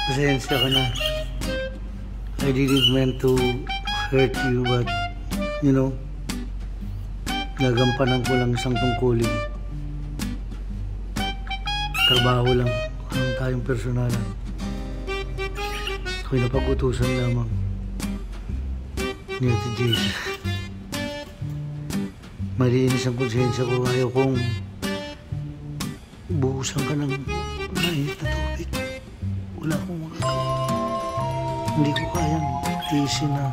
Pasensya ka na. I didn't meant to hurt you, but you know, nagampanan ko lang isang tungkulin. Trabaho lang ang tayong personalan. Ako'y napag-utusan lamang ni Ate Jace. Malinis ang konsensya ko. Ayaw kong buhusan ka ng mainit na tubig. Wala akong magagawa. Hindi ko kayang tiisin na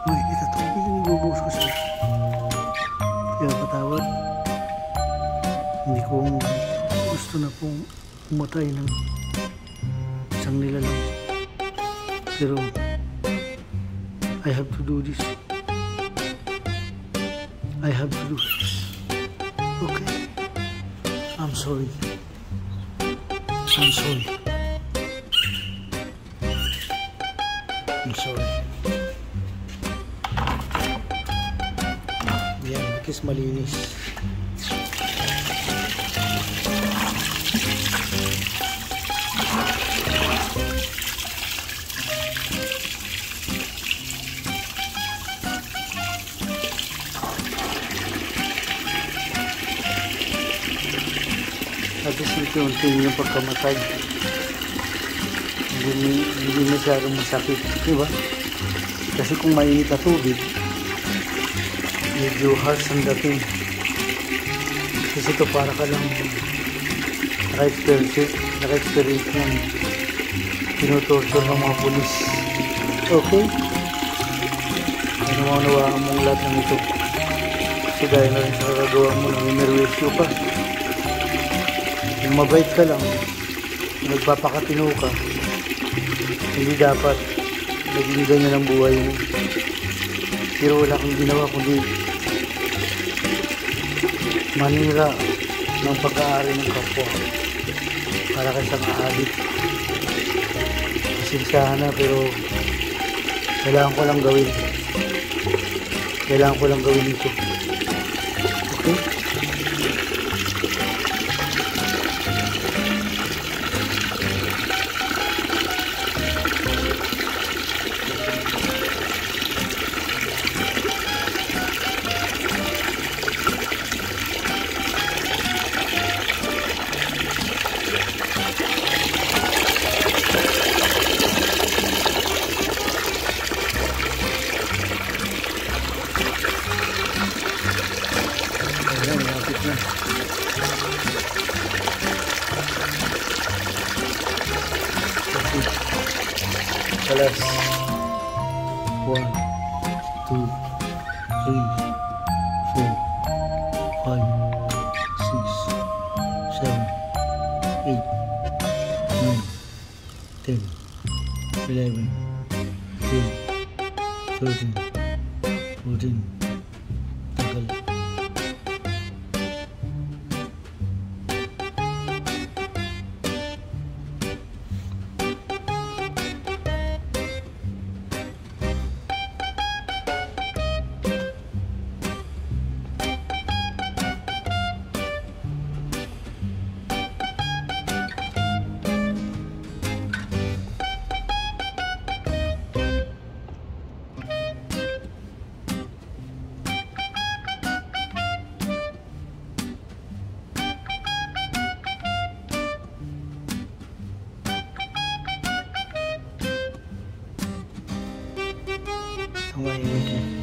mainit na tubig yung ibubuhos ko sa'yo. Kaya patawad. Hindi ko gusto na pong umatay ng isang nilalang. Pero I have to do this. I have to do this. Okay. I'm sorry. I'm sorry. I'm sorry. Yan, kiss malinis. At least unti-unti yung pagkamatay. Hindi masyadong masakit. Diba? Kasi kung mainit na tubig, medyo harsh ang dating. Kasi ito para ka lang naka-experience ng tinutorture ng mga pulis. Okay? Ano maunawaan mong lahat ng ito. Kasi dahil na rin sa kagagawa mo na minerwisyo ka. Kung mabait ka lang, nagpapakatino ka, hindi dapat naging ganyan ang buhay mo. Pero wala kang ginawa kundi manira ng pag-aari ng kapwa para ka isang aalit. Pasensyahan na, pero kailangan ko lang gawin. Kailangan ko lang gawin ito. Okay? Alas 1, 2, 3, 4, 5, 6, 7, 8, 9, 10, 11, 12, 13, 14. Tagal. Ang mainit eh.